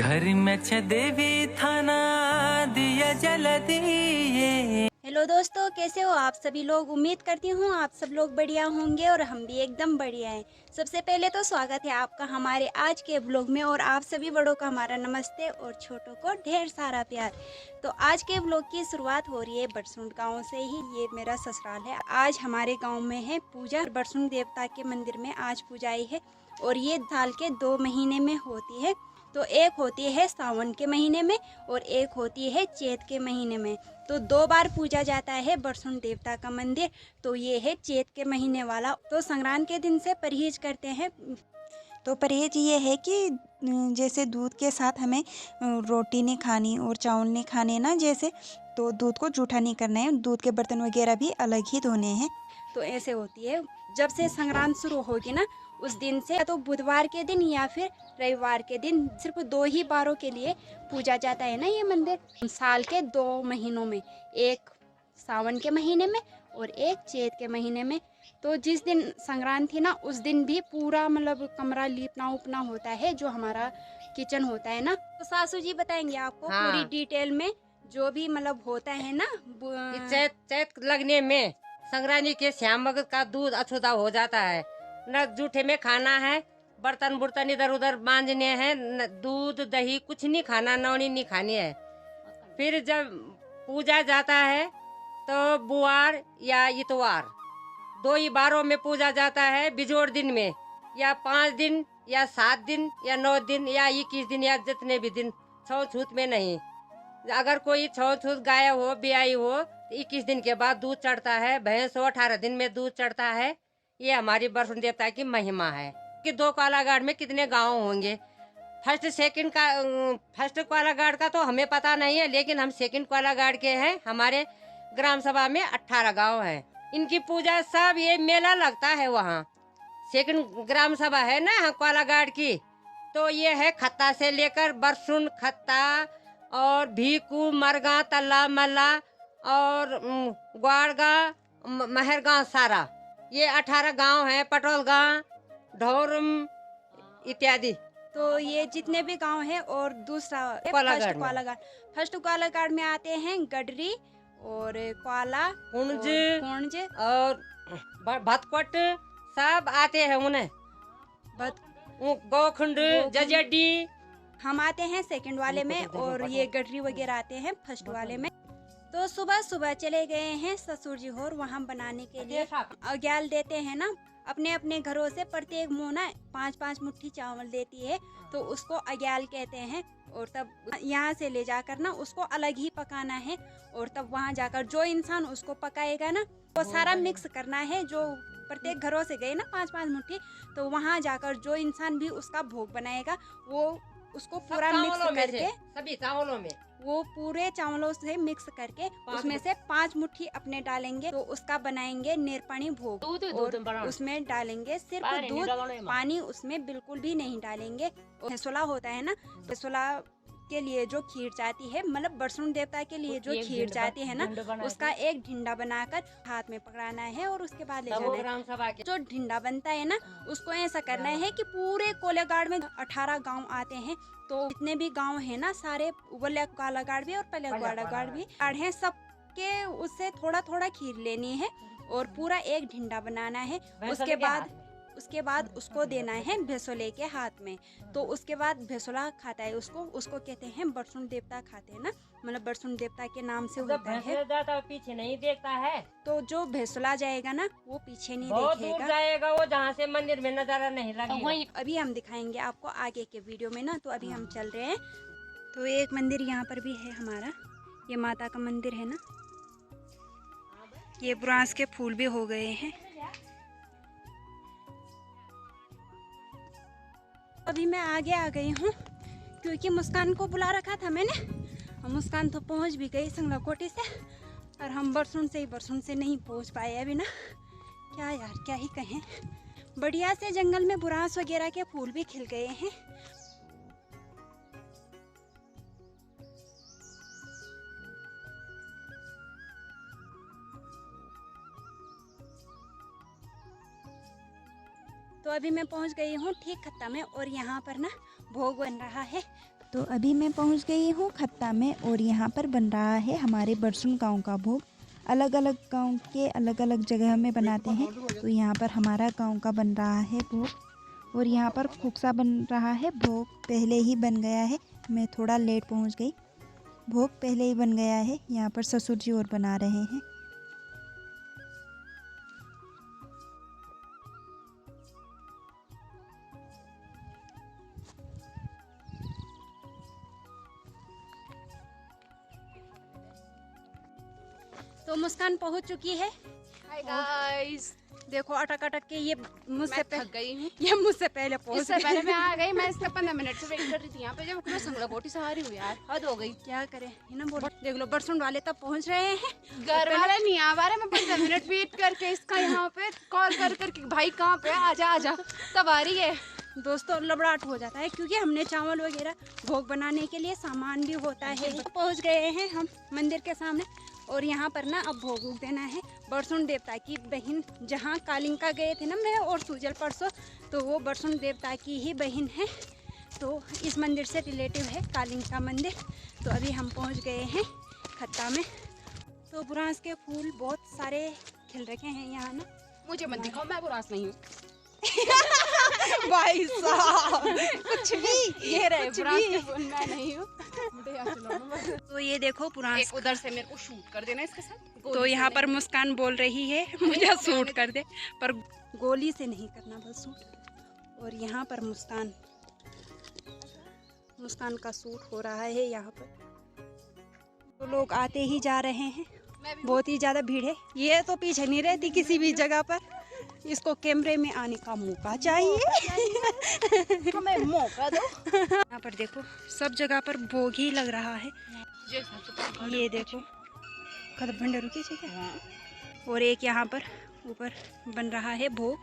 घर में छ देवी थाना दिया जल दिए। हेलो दोस्तों, कैसे हो आप सभी लोग। उम्मीद करती हूँ आप सब लोग बढ़िया होंगे और हम भी एकदम बढ़िया हैं। सबसे पहले तो स्वागत है आपका हमारे आज के ब्लॉग में और आप सभी बड़ों का हमारा नमस्ते और छोटों को ढेर सारा प्यार। तो आज के ब्लॉग की शुरुआत हो रही है बरसुंड गांव से ही। ये मेरा ससुराल है। आज हमारे गांव में है पूजा। बरसुंड देवता के मंदिर में आज पूजा आई है और ये साल के 2 महीने में होती है। तो एक होती है सावन के महीने में और एक होती है चैत के महीने में। तो 2 बार पूजा जाता है बरसुंड देवता का मंदिर। तो ये है चैत के महीने वाला। तो संक्रांत के दिन से परहेज करते हैं। तो परहेज ये है कि जैसे दूध के साथ हमें रोटी नहीं खानी और चावल नहीं खाने ना, जैसे तो दूध को जूठा नहीं करना है। दूध के बर्तन वगैरह भी अलग ही धोने हैं। तो ऐसे होती है। जब से संक्रांत शुरू होगी ना, उस दिन से तो बुधवार के दिन या फिर रविवार के दिन सिर्फ 2 ही बारों के लिए पूजा जाता है ना ये मंदिर। साल के 2 महीनों में, एक सावन के महीने में और एक चैत के महीने में। तो जिस दिन संक्रांत थी ना, उस दिन भी पूरा मतलब कमरा लीपना उपना होता है, जो हमारा किचन होता है ना। तो सासू जी बताएंगे आपको पूरी डिटेल में जो भी मतलब होता है ना। चैत लगने में संक्रांति के श्याम भगत का दूध अछूता हो जाता है। न जूठे में खाना है, बर्तन बुर्तन इधर उधर मांजने हैं, न दूध दही कुछ नहीं खाना, नौनी नहीं खानी है। फिर जब पूजा जाता है तो बुआर या इतवार 2 ही बारों में पूजा जाता है। बिजोड़ दिन में या 5 दिन या 7 दिन या 9 दिन या 21 दिन या जितने भी दिन, छूत में नहीं। अगर कोई छूत गाय हो ब्याई हो तो 21 दिन के बाद दूध चढ़ता है। भैंस हो 18 दिन में दूध चढ़ता है। ये हमारी बरसुंड देवता की महिमा है कि 2 कालागाड़ में कितने गांव होंगे। फर्स्ट कालागाड़ का तो हमें पता नहीं है, लेकिन हम सेकंड कालागाड़ के हैं। हमारे ग्राम सभा में 18 गांव हैं। इनकी पूजा सब ये मेला लगता है वहाँ। सेकंड ग्राम सभा है ना कालागाड़ की, तो ये है खत्ता से लेकर बरसुंड, खत्ता और भीकू, मरगा, तल्ला, मल्ला और ग्वाड़गा, महरगांव, सारा ये 18 गांव हैं। पटोल गांव, ढोरम इत्यादि। तो ये जितने भी गांव हैं और दूसरा फर्स्ट कालागाड़ में आते हैं गडरी और क्वाला, कुंज और भतकोट सब आते हैं। उन्हें गोखंड, जजडी। हम आते हैं सेकंड वाले में और ये गडरी वगैरह आते हैं फर्स्ट वाले में। तो सुबह सुबह चले गए हैं ससुर जी और वहाँ बनाने के लिए अग्याल देते हैं ना। अपने अपने घरों से प्रत्येक मुँह ना 5-5 मुट्ठी चावल देती है, तो उसको अग्याल कहते हैं। और तब यहाँ से ले जाकर ना उसको अलग ही पकाना है और तब वहाँ जाकर जो इंसान उसको पकाएगा ना, वो सारा मिक्स करना है। जो प्रत्येक घरों से गए ना 5-5 मुट्ठी, तो वहाँ जाकर जो इंसान भी उसका भोग बनाएगा वो उसको पूरा मिक्स करके, सभी चावलों में वो पूरे चावलों से मिक्स करके उसमें से 5 मुट्ठी अपने डालेंगे, तो उसका बनाएंगे निरपणी भोग। और उसमें डालेंगे सिर्फ दूध, पानी उसमें बिल्कुल भी नहीं डालेंगे। और भेसुला होता है ना, भेसुला के लिए जो खीर जाती है, मतलब बरसुंड देवता के लिए जो खीर जाती है ना, उसका एक ढिंडा बनाकर हाथ में पकड़ाना है और उसके बाद ले जाना है। जो ढिंडा बनता है ना, उसको ऐसा करना है कि पूरे कोलागाड़ में 18 गांव आते हैं। तो जितने भी गांव है ना, सारे कालागाड़ भी और पलेगाड़ भी हैं, सबके उससे थोड़ा थोड़ा खीर लेनी है और पूरा एक ढिंडा बनाना है। उसके बाद उसको देना है भेसोले के हाथ में। तो उसके बाद भेसोला खाता है उसको कहते हैं बरसुंड देवता खाते हैं ना, मतलब बरसुंड देवता के नाम से होता है। पीछे नहीं देखता है, तो जो भेसोला जाएगा ना वो पीछे नहीं देखेगा, दूर जाएगा वो, जहाँ से मंदिर में नजारा नहीं लगेगा। अभी हम दिखाएंगे आपको आगे के वीडियो में ना। तो अभी हम चल रहे हैं। तो एक मंदिर यहाँ पर भी है हमारा, ये माता का मंदिर है ना। ये बुरांस के फूल भी हो गए हैं। अभी मैं आगे आ गई हूँ क्योंकि मुस्कान को बुला रखा था मैंने। मुस्कान तो पहुँच भी गई संगला कोटी से, और हम बरसुंड से नहीं पहुँच पाए अभी ना। क्या यार, क्या ही कहें। बढ़िया से जंगल में बुरांस वगैरह के फूल भी खिल गए हैं। तो अभी मैं पहुंच गई हूँ ठीक खत्ता में और यहाँ पर ना भोग बन रहा है। तो अभी मैं पहुंच गई हूं खत्ता में और यहां पर बन रहा है हमारे बरसुन गांव का भोग। अलग अलग गांव के अलग अलग जगह में बनाते हैं, तो यहां पर हमारा गांव का बन रहा है भोग और यहां पर खुक्सा बन रहा है। भोग पहले ही बन गया है, मैं थोड़ा लेट पहुंच गई। भोग पहले ही बन गया है। यहाँ पर ससुर जी और बना रहे हैं। तो मुस्कान पहुंच चुकी है। हाय गाइस, देखो अटक अटक के ये मुझसे मैं थक गई हूँ। ये मुझसे पहले पहुंच इससे पहले मैं आ गई। मैं इसका 15 मिनट से वेट कर रही थी यहाँ पे। जब मैं संगला बोटी से आ रही हूँ यार, हद हो गई। क्या करें, है ना। बोल देख लो, बरसुन वाले तब पहुंच रहे हैं। घर वाले नहीं आ पा रहे। मैं 15 मिनट वेट करके इसका यहाँ पे कॉल कर करके, भाई कहाँ पे, आजा आजा, तब आ रही है। दोस्तों लबड़ाट हो जाता है क्योंकि हमने चावल वगैरह भोग बनाने के लिए सामान भी होता है। पहुंच गए हैं हम मंदिर के सामने और यहाँ पर ना अब भोग उग देना है बरसुन देवता की बहन। जहाँ कालिंका गए थे ना मैं और सूजल परसों, तो वो बरसुन देवता की ही बहन है। तो इस मंदिर से रिलेटिव है कालिंका मंदिर। तो अभी हम पहुँच गए हैं खत्ता में। तो बुरांस के फूल बहुत सारे खिल रखे हैं यहाँ ना। मुझे मत दिखाओ, मैं बुरास नहीं हूँ। भाई साहब कुछ भी, ये रहे बुरास के फूल मैं नहीं हूँ। तो ये देखो पुराना, उधर से मेरे को शूट कर देना इसके साथ। तो यहाँ पर मुस्कान बोल रही है मुझे शूट कर दे, पर गोली से नहीं करना बस शूट। और यहाँ पर मुस्कान का शूट हो रहा है यहाँ पर। तो लोग आते ही जा रहे हैं, बहुत ही ज़्यादा भीड़ है। ये तो पीछे नहीं रहती किसी भी जगह पर, इसको कैमरे में आने का मौका चाहिए। हमें मौका दो। यहाँ पर देखो सब जगह पर भोग ही लग रहा है। ये देखो कदम भंडारू की जगह। और एक यहाँ पर ऊपर बन रहा है भोग,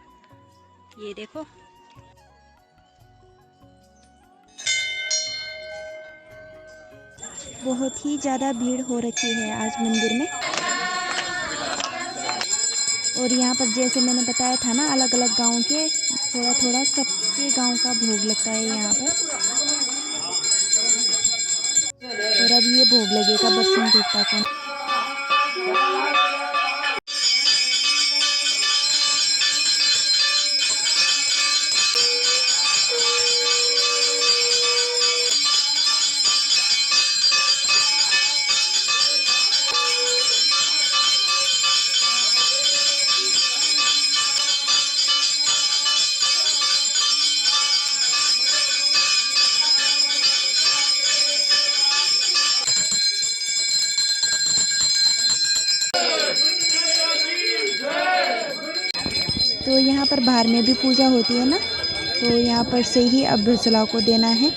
ये देखो। बहुत ही ज़्यादा भीड़ हो रखी है आज मंदिर में। और यहाँ पर जैसे मैंने बताया था ना, अलग अलग गांव के थोड़ा थोड़ा सबके गांव का भोग लगता है यहाँ पर। और अब ये भोग लगेगा बरसुन देवता का। तो यहाँ पर बाहर में भी पूजा होती है ना, तो यहाँ पर से ही अब ब्रसला को देना है।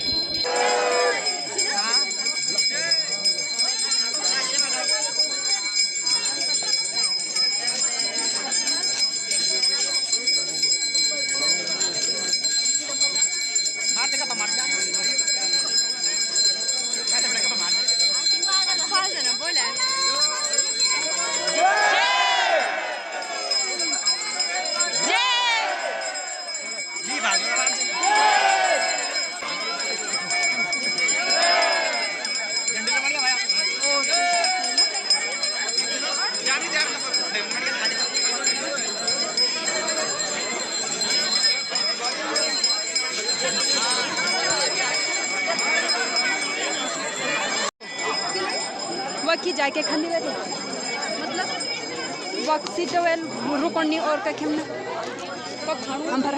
वक्की जाके खंदी वे मतलब वक्सी तो वेल रुकनी और का खेमना हम भर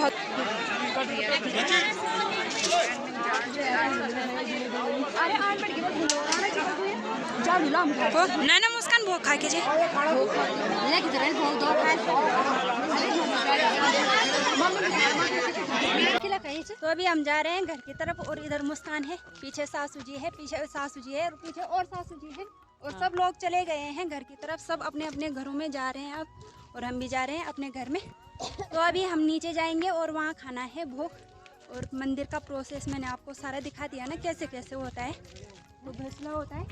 ना ना मुस्कान भोग खा के जे तो अभी हम जा रहे हैं घर की तरफ। और इधर मुस्कान है, पीछे सासू जी है, पीछे सासू जी है और पीछे और सासू जी है। और सब लोग चले गए हैं घर की तरफ, सब अपने अपने घरों में जा रहे हैं अब। और हम भी जा रहे हैं अपने घर में। तो अभी हम नीचे जाएंगे और वहाँ खाना है भोग। और मंदिर का प्रोसेस मैंने आपको सारा दिखा दिया ना, कैसे कैसे होता है। वो भसला होता है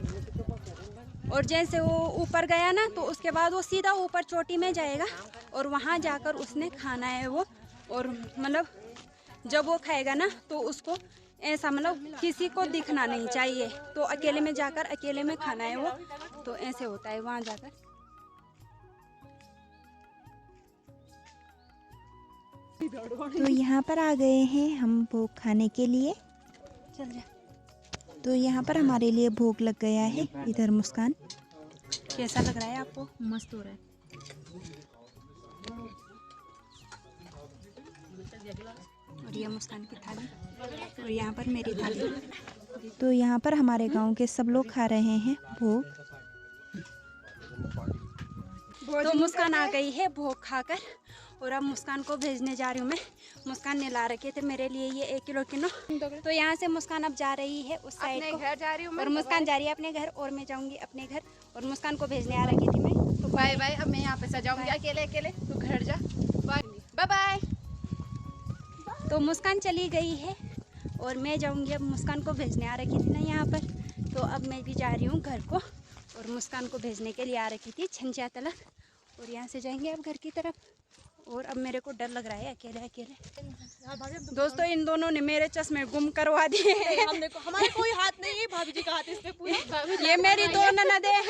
और जैसे वो ऊपर गया ना, तो उसके बाद वो सीधा ऊपर चोटी में जाएगा और वहाँ जाकर उसने खाना है वो। और मतलब जब वो खाएगा ना, तो उसको ऐसा मतलब किसी को दिखना नहीं चाहिए, तो अकेले में जाकर अकेले में खाना है वो, तो ऐसे होता है वहाँ जाकर। तो यहाँ पर आ गए हैं हम भोग खाने के लिए। चल जा। तो यहाँ पर हमारे लिए भोग लग गया है। इधर मुस्कान, कैसा लग रहा है आपको? मस्त हो रहा है। और ये मुस्कान की थाली और यहाँ पर मेरी थाली। तो यहाँ पर हमारे गांव के सब लोग खा रहे हैं भोग। तो मुस्कान आ गई है भोग खाकर, और अब मुस्कान को भेजने जा रही हूँ मैं। मुस्कान ने ला रखे थे मेरे लिए ये 1 किलो किनो। तो यहाँ से मुस्कान अब जा रही है उस साइड को, घर जा रही हूँ और मुस्कान जा रही है अपने घर, और मैं जाऊँगी अपने घर, और मुस्कान को भेजने आ रखी थी मैं। तो बाय बाय। अब मैं यहाँ पे सजाऊंगी अकेले अकेले, तू घर जा। Bye bye. तो मुस्कान चली गई है और मैं जाऊँगी अब मुस्कान को भेजने आ रखी थी ना यहाँ पर। तो अब मैं भी जा रही हूँ घर को, और मुस्कान को भेजने के लिए आ रखी थी छंचिया तलक, और यहाँ से जाएंगे अब घर की तरफ। और अब मेरे को डर लग रहा है अकेले अकेले। दोस्तों इन दोनों ने मेरे चश्मे गुम करवा दिए हैं। हम देखो, हमारे कोई हाथ नहीं है, भाभी जी का हाथ इसमें पूरा। ये मेरी 2 ननदें हैं,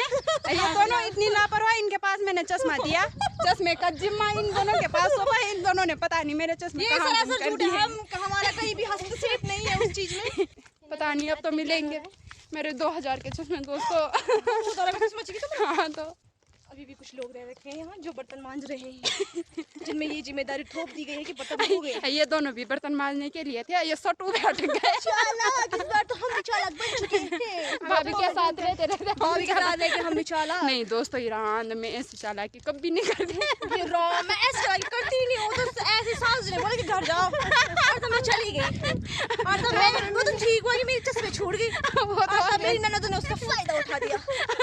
ये दोनों इतनी लापरवाह। इनके पास मैंने चश्मा दिया, चश्मे का जिम्मा इन दोनों के पास सोफा है। इन दोनों ने पता नहीं मेरे चश्मे ये कहाँ गुम सरासर कर झूठ दिए है, हैं। हमारा कहीं भी हस्तक्षेप नहीं है उस चीज में। पता नहीं, अब तो मिलेंगे मेरे 2000 के चश्मे दोस्तों। हाँ, तो अभी भी कुछ लोग रह रखे हैं यहाँ जो बर्तन मांज रहे हैं, जिनमें ये जिम्मेदारी थोप दी गई है कि बर्तन हो गए। ये दोनों भी बर्तन मांजने के लिए थे, ये सटू बैठ गए। चालाक, इस बार तो हम भी चालाक बन चुके हैं। भाभी के साथ रहते भाभी के साथ लेके हम भी चालाक। नहीं दोस्तों, ईरान में ऐसी चालाकी कभी नहीं करते। ये रॉ मैं ऐसे चालाकी करती ही नहीं हूँ, तो ऐसे सांस ले बोले कि घर जाओ, और तो मैं चली गई। और तो मैं वो तो ठीक हुआ कि मेरी चश्मे छूट गई, और तब मेरी ननद ने उसका फायदा उठा दिया।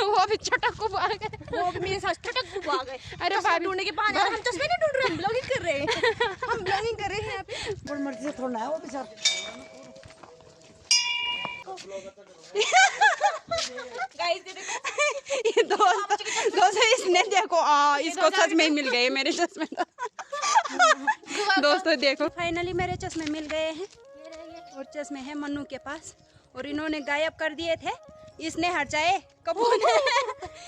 वो भी चटक को आ गए, वो भी मेरे साथ चटक आ गए। अरे चश्मे भाभी ढूंढने के बहाने हम चश्मे नहीं ढूंढ रहे, हम ब्लॉगिंग कर रहे हैं। हम ब्लॉगिंग कर रहे हैं यहाँ पे। बड़ी मर्जी से थोड़ा है वो भी सब। गाइस ये देखो, ये दोस्तों इसने देखो, इसको सच में मिल गए मेरे चश्मे। दोस्तों देखो, फाइनली मेरे चश्मे मिल गए हैं, और चश्मे हैं मन्नू के पास, और इन्होंने गायब कर दिए थे। इसने हर्चाए कप्पू ने।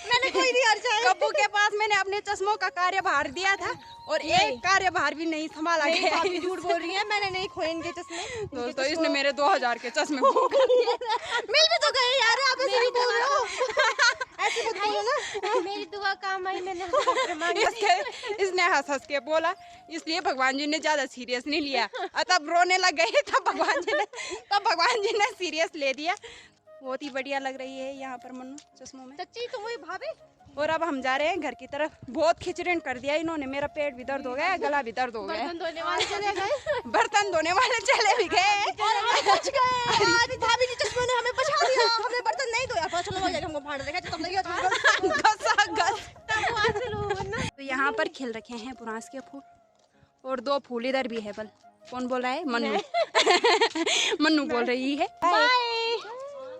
मैंने कोई नहीं हर्चाए। कप्पू के पास मैंने अपने चश्मों का कार्यभार दिया था, और एक कार्यभार भी नहीं संभाला नहीं, गया। भाभी झूठ बोल रही है, मैंने नहीं खोए इनके चश्मे। दोस्तों इसने मेरे 2000 के चश्मे खो कर दिए। मिल भी तो गए यार, आप ऐसे नहीं बोल रहे हो। ऐसे मत बोलो ना। मेरी दुआ काम आई, मैंने इसने हंस हंस के बोला, इसलिए भगवान जी ने ज्यादा सीरियस नहीं लिया। तब रोने लग गए, तब भगवान जी ने सीरियस ले दिया। बहुत ही बढ़िया लग रही है यहाँ पर मन्नू चश्मों में। सच्ची तो वही भाभी। और अब हम जा रहे हैं घर की तरफ। बहुत खिचड़न कर दिया इन्होंने, मेरा पेट भी दर्द हो गया, गला भी दर्द हो गया। बर्तन धोने वाले चले गए। बर्तन धोने वाले चले भी गए, और हम बच गए। आज भाभी जी चश्मे ने हमें बचा दिया, हमने बर्तन नहीं धोया। पता चलो हमको फाड़ देगा, तब लगे तो यहाँ पर खिल रखे हैं पुरास के फूल, और 2 फूल इधर भी है। बल कौन बोल रहा है? मन्नू। मन्नू बोल रही है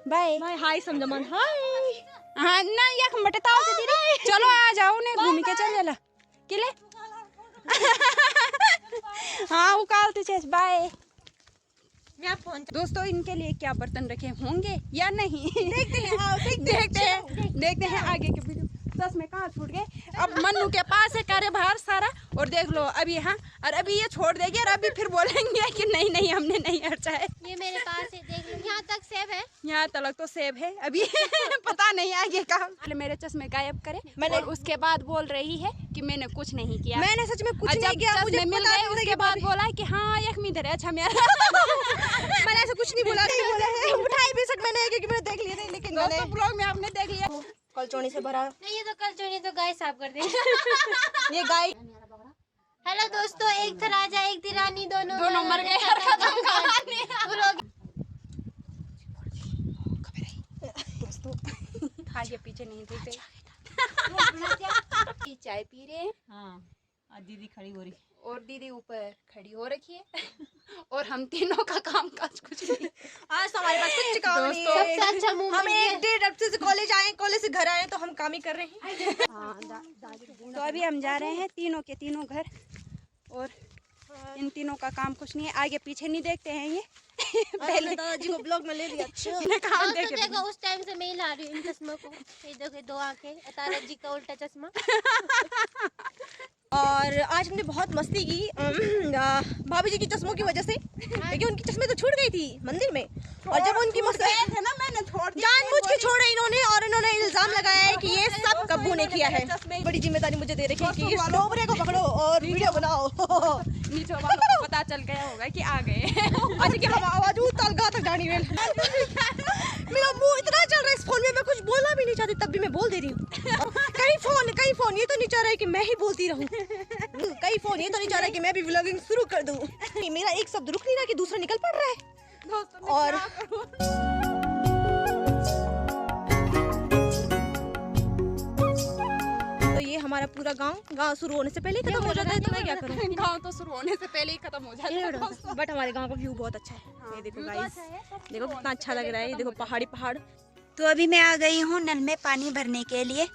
बाय बाय। हाय समझो मन, हाय। हाँ ना, यह मटता हो दीदी। चलो आ जाओ ने घूम के चल जला किले। हाँ वो काल तुझे बाय। दोस्तों इनके लिए क्या बर्तन रखे होंगे या नहीं, देखते हैं। देखते हैं आगे के वीडियो। सच में कहाँ छूट गए। अब मन्नू के पास है कार्यभार सारा, और देख लो अभी। हाँ, और अभी ये छोड़ देगी, और अभी फिर बोलेंगे कि नहीं हमने नहीं हर्चा है। ये मेरे पास है, देख लो, यहाँ तक सेब है। यहाँ तलक तो सेब है अभी। पता नहीं आगे का। मेरे चश्मे गायब करे, और उसके बाद बोल रही है कि मैंने कुछ नहीं किया। मैंने सच में कुछ नहीं किया। मुझे मिल गए, उसके बाद बोला कि हाँ यखमी धरे अच्छा मेरा। मैंने ऐसा कुछ नहीं बोला। उठाई भी सच मैंने, क्योंकि मैंने देख लिए थे, लेकिन दोस्तों ब्लॉग में आपने देख लिया। कल चोनी से भरा नहीं, ये तो कल चोरी तो गाय साफ कर देंगे। ये गाय। हेलो दोस्तों, एक था राजा एक थी रानी, दोनों मर गए। दोस्तों आगे पीछे नहीं देखते। चाय पी रहे हैं। हाँ, आज दीदी खड़ी हो रही, और दीदी ऊपर खड़ी हो रखी है, और हम तीनों का काम काज कुछ नहीं। आज तो हमारे पास कुछ काम नहीं है। सबसे अच्छा मुंह हम 1-1.5 हफ्ते से कॉलेज आए, कॉलेज से घर आए, तो हम काम ही कर रहे हैं। तो अभी हम जा रहे हैं तीनों के तीनों घर, और इन तीनों का काम कुछ नहीं है। आगे पीछे नहीं देखते हैं ये। पहले दादाजी को ब्लॉग में ले लिया। अच्छा तो देखो उस टाइम से मैं ही ला रही हूँ इन चश्मों को। ये देखो 2 आंखें, तारा जी का उल्टा चश्मा। और आज हमने बहुत मस्ती की भाभी जी की चश्मों की वजह से, क्योंकि उनकी चश्मे तो छूट गई थी मंदिर में। और जब उनकी मस्ती ना मैंने जानबूझ के छोड़े इन्होंने, और इन्होंने इल्जाम लगाया है कि ये सब कब्बू ने किया है। बड़ी जिम्मेदारी मुझे दे रखी है कि इस डोबरे को पकड़ो और वीडियो बनाओ। नीचे वालों को पता चल गया होगा कि आ गए। आज की हम आवाज तलगा तक जानी वेल। मेरा मुंह इतना चल रहा है इस फोन में, मैं कुछ बोलना भी नहीं चाहती, तब भी मैं बोल दे रही हूँ। कहीं फोन ये तो नहीं चाह रहा है कि मैं ही बोलती रहूं। कहीं फोन ये तो नहीं चाह रहा है कि मैं भी व्लॉगिंग शुरू कर दूं। मेरा एक शब्द रुक नहीं रहा कि दूसरा निकल पड़ रहा है। और तो ये हमारा पूरा गांव शुरू होने से पहले ही खत्म हो जाता है, तो मैं क्या करूं। गाँव तो शुरू होने से पहले ही खत्म हो जाता है। बट हमारे गांव का व्यू बहुत अच्छा है। ये देखो गाइस, देखो कितना अच्छा लग रहा है। ये देखो पहाड़। तो अभी मैं आ गई हूँ नल में पानी भरने के लिए।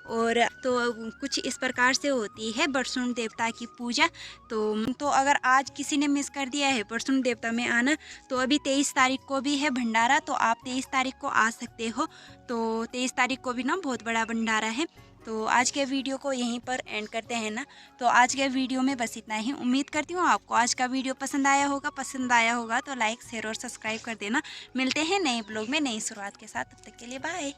और तो कुछ इस प्रकार से होती है बरसुन देवता की पूजा। तो अगर आज किसी ने मिस कर दिया है बरसुन देवता में आना, तो अभी 23 तारीख को भी है भंडारा, तो आप 23 तारीख को आ सकते हो। तो 23 तारीख को भी ना बहुत बड़ा भंडारा है। तो आज के वीडियो को यहीं पर एंड करते हैं ना। तो आज के वीडियो में बस इतना ही। उम्मीद करती हूँ आपको आज का वीडियो पसंद आया होगा तो लाइक शेयर और सब्सक्राइब कर देना। मिलते हैं नए ब्लॉग में नई शुरुआत के साथ, तब तक के लिए बाय।